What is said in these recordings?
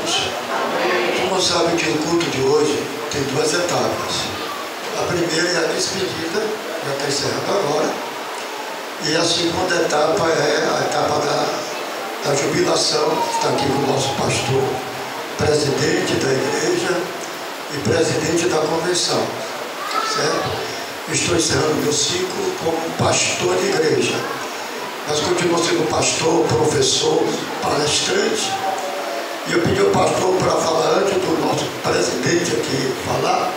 juntos? Todo mundo sabe que o culto de hoje tem duas etapas. A primeira é a despedida, já está encerrando agora. E a segunda etapa é a etapa da jubilação. Está aqui com o nosso pastor, presidente da igreja e presidente da convenção. Certo? Estou encerrando meu ciclo como pastor de igreja. Mas continuo sendo pastor, professor, palestrante. E eu pedi ao pastor para falar antes do nosso presidente aqui falar.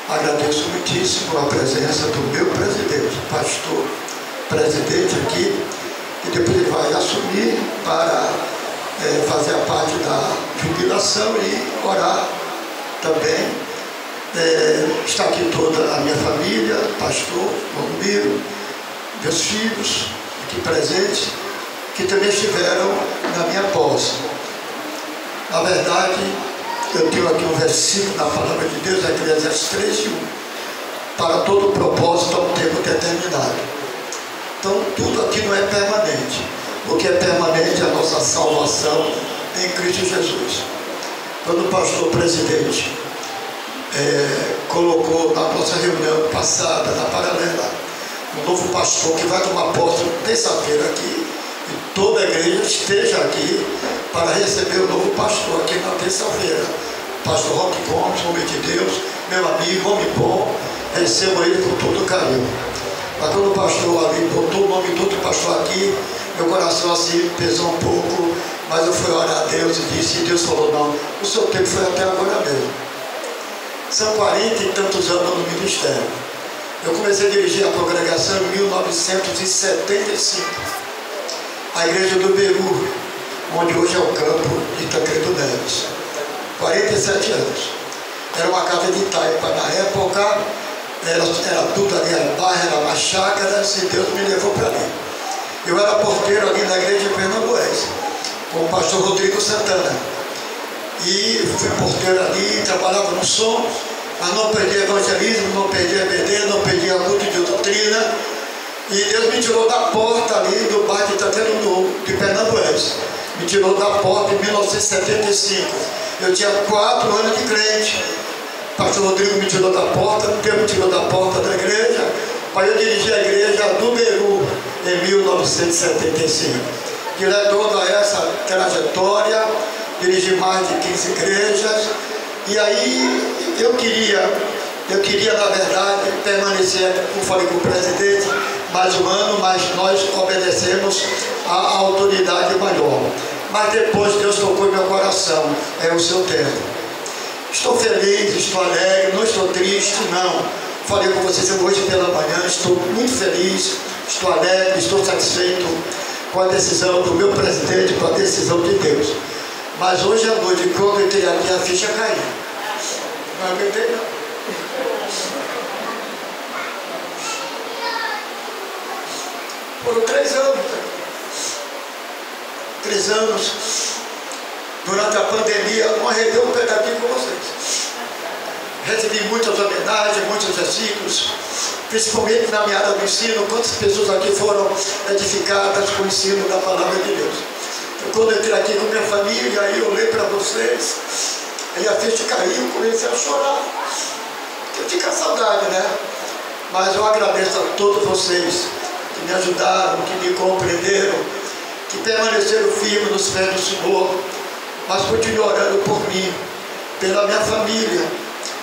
Agradeço muitíssimo a presença do meu presidente, pastor, presidente aqui, que depois ele vai assumir para fazer a parte da jubilação e orar também. Está aqui toda a minha família, pastor, Romiro, meus filhos aqui presentes, que também estiveram na minha posse. Na verdade, eu tenho aqui um versículo na palavra de Deus, Eclesiastes 3:1. Para todo propósito há um tempo determinado. Então, tudo aqui não é permanente. O que é permanente é a nossa salvação em Cristo Jesus. Quando o pastor presidente colocou na nossa reunião passada, na paralela, um novo pastor que vai tomar posse terça-feira aqui, e toda a igreja esteja aqui para receber o novo pastor aqui na terça-feira. Pastor Roque Gomes, homem de Deus, meu amigo, homem bom, recebo ele com todo carinho. Mas quando o pastor ali botou o nome do outro pastor aqui, meu coração assim pesou um pouco, mas eu fui orar a Deus e disse, e Deus falou, não, o seu tempo foi até agora mesmo. São 40 e tantos anos no ministério. Eu comecei a dirigir a congregação em 1975. A igreja do Beru, onde hoje é o campo de Tancredo Neves. 47 anos. Era uma casa de taipa na época, era tudo ali, era bairro, era uma chácara, e Deus me levou para ali. Eu era porteiro ali na igreja de Pernambués, com o pastor Rodrigo Santana. E fui porteiro ali, trabalhava no som, mas não perdi evangelismo, não perdi EBD, não perdi a culto de doutrina. E Deus me tirou da porta ali do bairro de Tancredo Novo, de Pernambués. Me tirou da porta em 1975. Eu tinha 4 anos de crente. O pastor Rodrigo me tirou da porta, Pedro me tirou da porta da igreja, para eu dirigir a igreja do Beru em 1975. Direto toda essa trajetória, dirigi mais de 15 igrejas. E aí eu queria na verdade permanecer, como falei com o presidente, mais um ano, mas nós obedecemos à autoridade maior. Mas depois Deus tocou em meu coração, é o seu tempo. Estou feliz, estou alegre, não estou triste, não. Falei com vocês hoje pela manhã, estou muito feliz, estou alegre, estou satisfeito com a decisão do meu presidente, com a decisão de Deus. Mas hoje à noite, quando eu entrei aqui, a ficha caiu. Não aguentei não. Foram 3 anos. 3 anos. Durante a pandemia, não arredei um pedacinho com vocês. Recebi muitas homenagens, muitos versículos, principalmente na minha área do ensino. Quantas pessoas aqui foram edificadas com o ensino da palavra de Deus. Então, quando eu entrei aqui com minha família, aí eu olhei para vocês, aí a ficha caiu, comecei a chorar. Eu tinha com saudade, né? Mas eu agradeço a todos vocês que me ajudaram, que me compreenderam, que permaneceram firmes nos pés do Senhor, mas continuem orando por mim, pela minha família,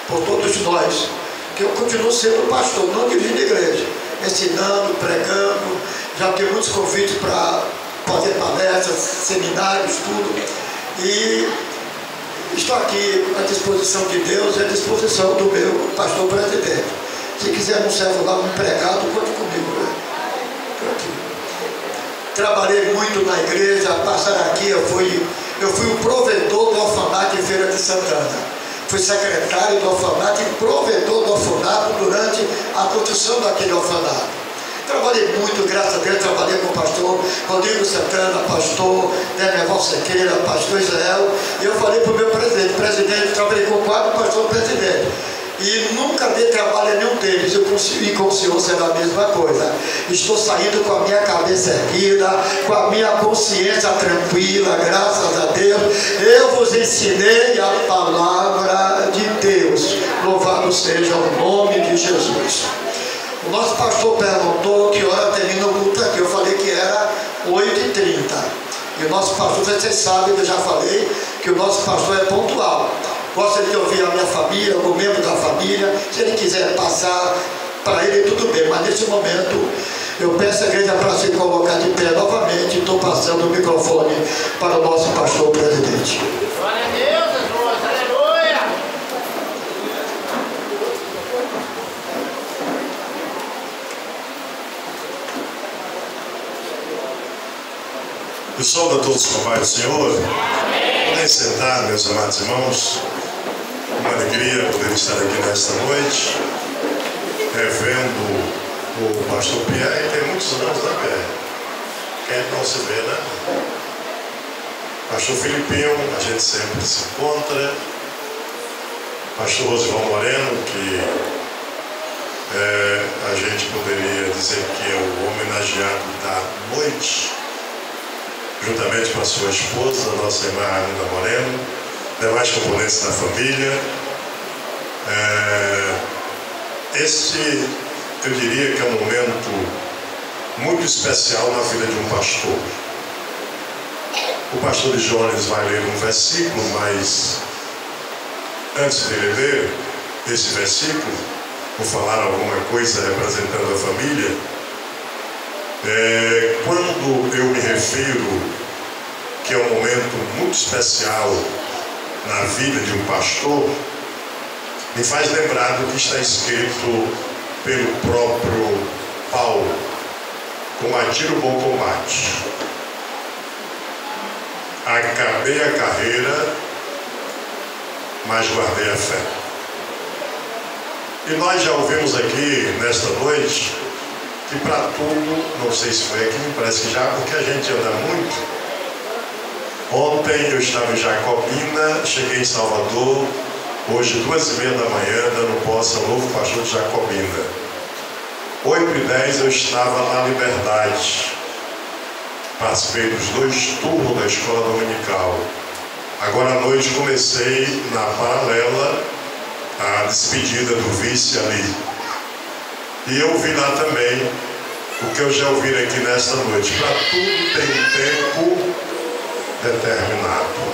por todos nós, que eu continuo sendo pastor, não dirigindo igreja, ensinando, pregando, já tenho muitos convites para fazer palestras, seminários, tudo, e estou aqui à disposição de Deus e à disposição do meu pastor presidente. Se quiser um servo lá, um empregado, conte comigo, né? Trabalhei muito na igreja, passar aqui, eu fui o provedor do orfanato em Feira de Santana. Fui secretário do orfanato e provedor do orfanato durante a construção daquele orfanato. Trabalhei muito, graças a Deus, trabalhei com o pastor Rodrigo Santana, pastor Demerval Sequeira, pastor Israel. E eu falei para o meu presidente, trabalhei com 4 pastores presidentes. E nunca dei trabalho a nenhum deles. E com o Senhor será a mesma coisa. Estou saindo com a minha cabeça erguida, com a minha consciência tranquila, graças a Deus. Eu vos ensinei a palavra de Deus. Louvado seja o nome de Jesus. O nosso pastor perguntou que hora termina o culto aqui. Eu falei que era 8h30. E o nosso pastor, vocês sabem que eu já falei que o nosso pastor é pontual. Gosta de ouvir a minha família, algum membro da família. Se ele quiser passar para ele, tudo bem. Mas nesse momento, eu peço à igreja para se colocar de pé novamente. Estou passando o microfone para o nosso pastor presidente. Glória a Deus, irmãos, aleluia! Eu saúdo a todos com a paz do Senhor. Podem sentar, meus amados irmãos. Uma alegria poder estar aqui nesta noite, revendo o pastor Pierre, que tem muitos anos, né, Pierre? Quem não se vê, né? Pastor Filipinho, a gente sempre se encontra. Pastor Rosival Moreno, que a gente poderia dizer que é o homenageado da noite, juntamente com a sua esposa, a nossa irmã Arminda Moreno, demais componentes da família. Este, eu diria que é um momento muito especial na vida de um pastor. O pastor Jones vai ler um versículo, mas antes de ele ler esse versículo, vou falar alguma coisa representando a família. Quando eu me refiro que é um momento muito especial na vida de um pastor, me faz lembrar do que está escrito pelo próprio Paulo: combati o bom combate, acabei a carreira, mas guardei a fé. E nós já ouvimos aqui nesta noite que para tudo, não sei se foi aqui, me parece que já, porque a gente anda muito. Ontem eu estava em Jacobina, cheguei em Salvador, hoje 2h30 da manhã, dando posse ao novo pastor de Jacobina. 8h10 eu estava na Liberdade, participei dos 2 turnos da escola dominical. Agora à noite comecei na Paralela a despedida do vice ali. E eu ouvi lá também o que eu já ouvi aqui nesta noite: para tudo tem um tempo determinado.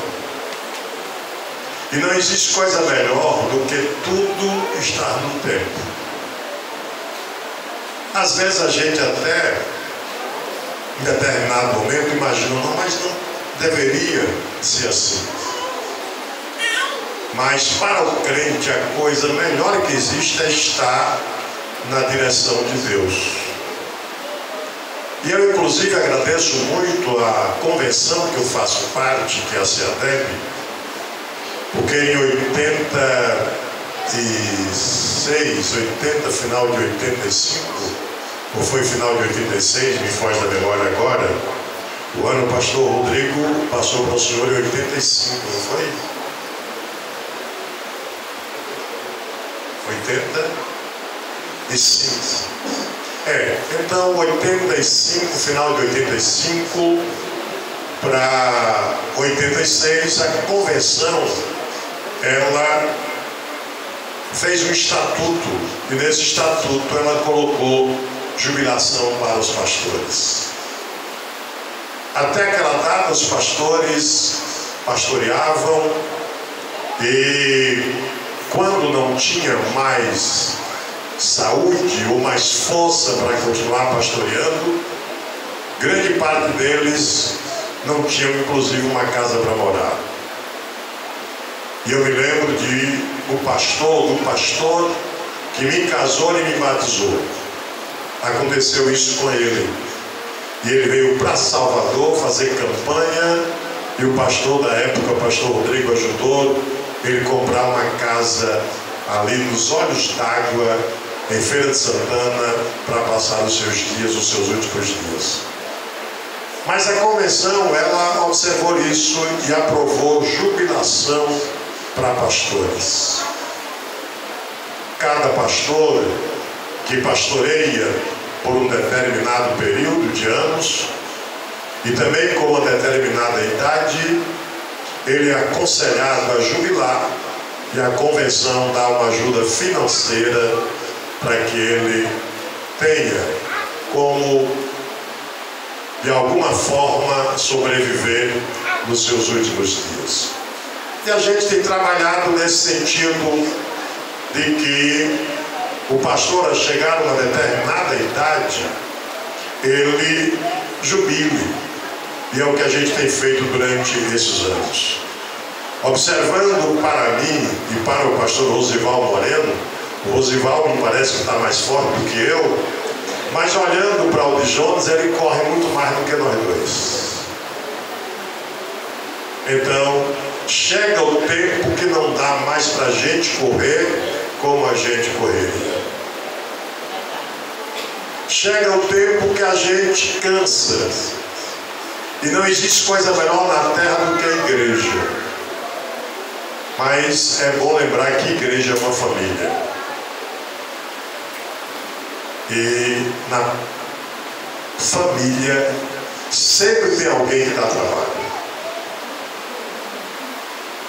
E não existe coisa melhor do que tudo estar no tempo. Às vezes a gente até, em determinado momento, imagina, não, mas não deveria ser assim. Mas para o crente, a coisa melhor que existe é estar na direção de Deus. E eu inclusive agradeço muito a convenção que eu faço parte, que é a CEADEB, porque em 86, final de 85, ou foi final de 86, me foge da memória agora, o ano o pastor Rodrigo passou para o senhor em 85, não foi? 85. Então 85, final de 85 para 86, a convenção ela fez um estatuto, e nesse estatuto ela colocou jubilação para os pastores. Até aquela data os pastores pastoreavam, e quando não tinha mais saúde ou mais força para continuar pastoreando, grande parte deles não tinham inclusive uma casa para morar. E eu me lembro do pastor que me casou e me batizou. Aconteceu isso com ele. E ele veio para Salvador fazer campanha, e o pastor da época, o pastor Rodrigo, ajudou ele comprar uma casa ali nos Olhos d'Água, em Feira de Santana, para passar os seus dias, os seus últimos dias. Mas a convenção, ela observou isso e aprovou jubilação para pastores. cada pastor que pastoreia por um determinado período de anos e também com uma determinada idade, ele é aconselhado a jubilar e a convenção dá uma ajuda financeira para que ele tenha como, de alguma forma, sobreviver nos seus últimos dias. E a gente tem trabalhado nesse sentido de que o pastor, a chegar a uma determinada idade, ele jubile. E é o que a gente tem feito durante esses anos. Observando para mim e para o pastor Rosival Moreno, o Rosival me parece que está mais forte do que eu, mas olhando para o de Jonas, ele corre muito mais do que nós dois. Então, chega o tempo que não dá mais para a gente correr como a gente correria. Chega o tempo que a gente cansa. E não existe coisa melhor na terra do que a igreja. Mas é bom lembrar que a igreja é uma família. E na família sempre tem alguém que dá trabalho.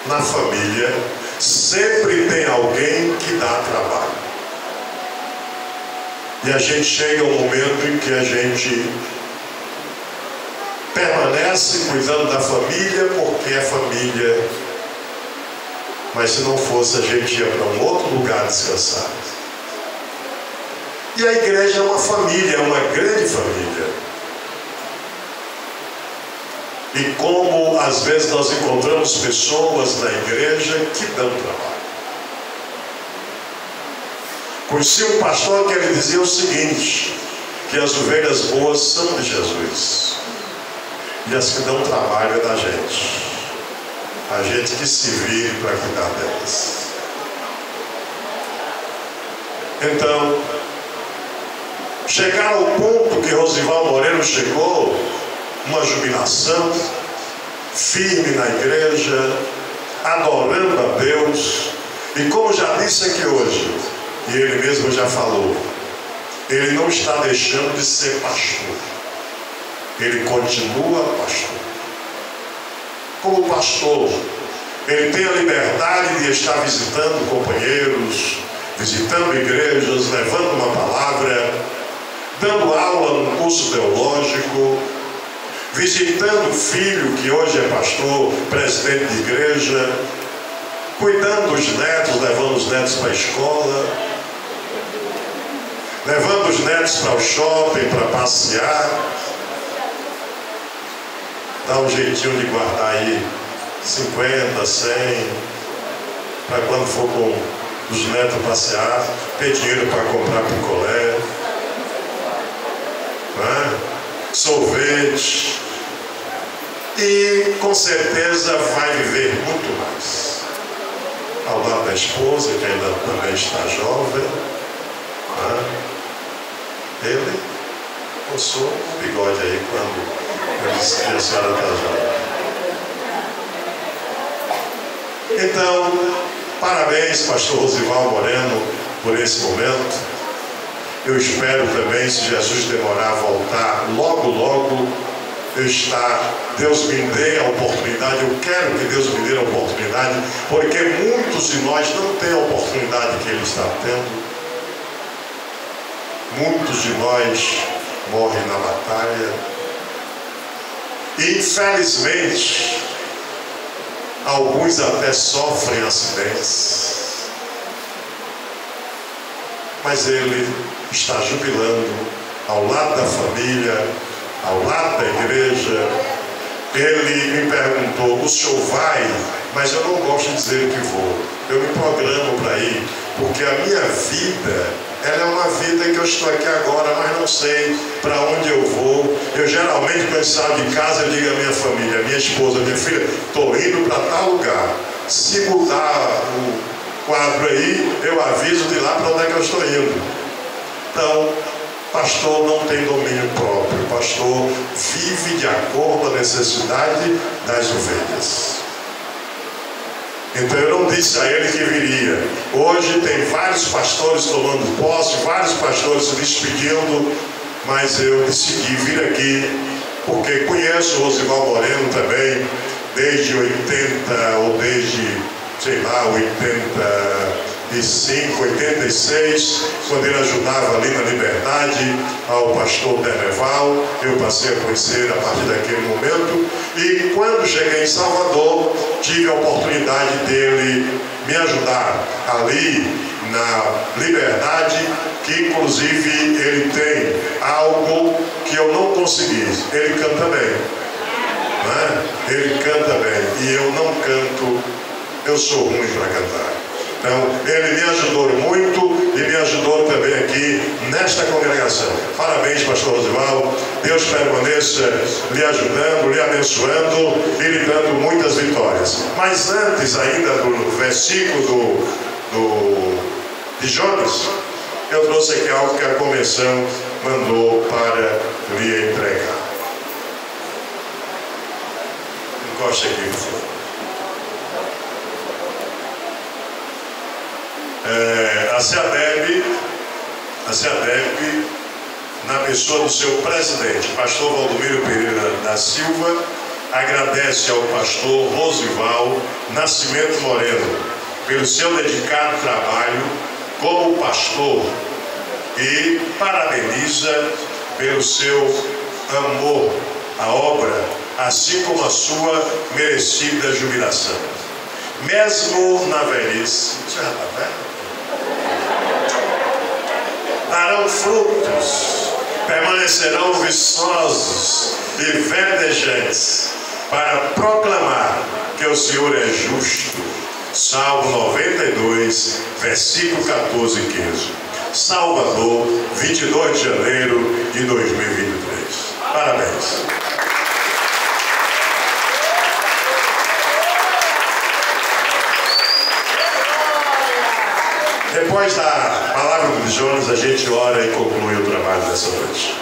Na família sempre tem alguém que dá trabalho. E a gente chega a um momento em que a gente permanece cuidando da família porque é família. Mas se não fosse, a gente ia para um outro lugar descansar. E a igreja é uma família, é uma grande família. E como às vezes nós encontramos pessoas na igreja que dão trabalho. Conheci um pastor que ele dizia o seguinte, que as ovelhas boas são de Jesus. E as que dão trabalho é da gente. A gente que se vire para cuidar delas. Então, chegar ao ponto que Rosival Moreno chegou, uma jubilação, firme na igreja, adorando a Deus, e como já disse aqui hoje, e ele mesmo já falou, ele não está deixando de ser pastor, ele continua pastor. Como pastor, ele tem a liberdade de estar visitando companheiros, visitando igrejas, levando uma palavra, dando aula num curso teológico, visitando o filho que hoje é pastor, presidente de igreja, cuidando dos netos, levando os netos para a escola, levando os netos para o shopping, para passear. Dá um jeitinho de guardar aí 50, 100, para quando for com os netos passear, ter dinheiro para comprar picolé, né? Sorvete, e com certeza vai viver muito mais. Ao lado da esposa, que ainda também está jovem, né? Ele coçou o bigode aí quando eu disse que a senhora está jovem. Então, parabéns, pastor Rosival Moreno, por esse momento. Eu espero também, se Jesus demorar a voltar, logo, logo, Deus me dê a oportunidade, eu quero que Deus me dê a oportunidade, porque muitos de nós não têm a oportunidade que Ele está tendo. Muitos de nós morrem na batalha. E, infelizmente, alguns até sofrem acidentes. Mas ele está jubilando ao lado da família, ao lado da igreja. Ele me perguntou, o senhor vai? Mas eu não gosto de dizer que vou. Eu me programo para ir, porque a minha vida, ela é uma vida que eu estou aqui agora, mas não sei para onde eu vou. Eu geralmente, quando eu saio de casa, eu digo à minha família, minha esposa, minha filha, estou indo para tal lugar. Se mudar o quadro aí, eu aviso de lá para onde é que eu estou indo. Então, pastor não tem domínio próprio. Pastor vive de acordo com a necessidade das ovelhas. Então eu não disse a ele que viria. Hoje tem vários pastores tomando posse, vários pastores se despedindo, mas eu decidi vir aqui porque conheço o Rosival Moreno também, desde 80 ou desde, sei lá, 85, 86, quando ele ajudava ali na Liberdade ao pastor Derneval. Eu passei a conhecer a partir daquele momento, e quando cheguei em Salvador, tive a oportunidade dele me ajudar ali na Liberdade, que inclusive ele tem algo que eu não consegui. Ele canta bem, né? Ele canta bem, e eu não canto, eu sou ruim para cantar. Então, ele me ajudou muito e me ajudou também aqui nesta congregação. Parabéns, pastor Rosival. Deus permaneça lhe ajudando, lhe abençoando e lhe dando muitas vitórias. Mas antes ainda do versículo de Jonas, eu trouxe aqui algo que a convenção mandou para lhe entregar. Encoste aqui, por favor. A SEADEB, na pessoa do seu presidente, pastor Valdomiro Pereira da Silva, agradece ao pastor Rosival Nascimento Moreno pelo seu dedicado trabalho como pastor e parabeniza pelo seu amor à obra, assim como a sua merecida jubilação. Mesmo na velhice, já está velho? Darão frutos, permanecerão viçosos e verdejantes, para proclamar que o Senhor é justo. Salmo 92, versículo 14 e 15. Salvador, 22 de janeiro de 2023. Parabéns. Depois da palavra de Jonas, a gente ora e conclui o trabalho dessa noite.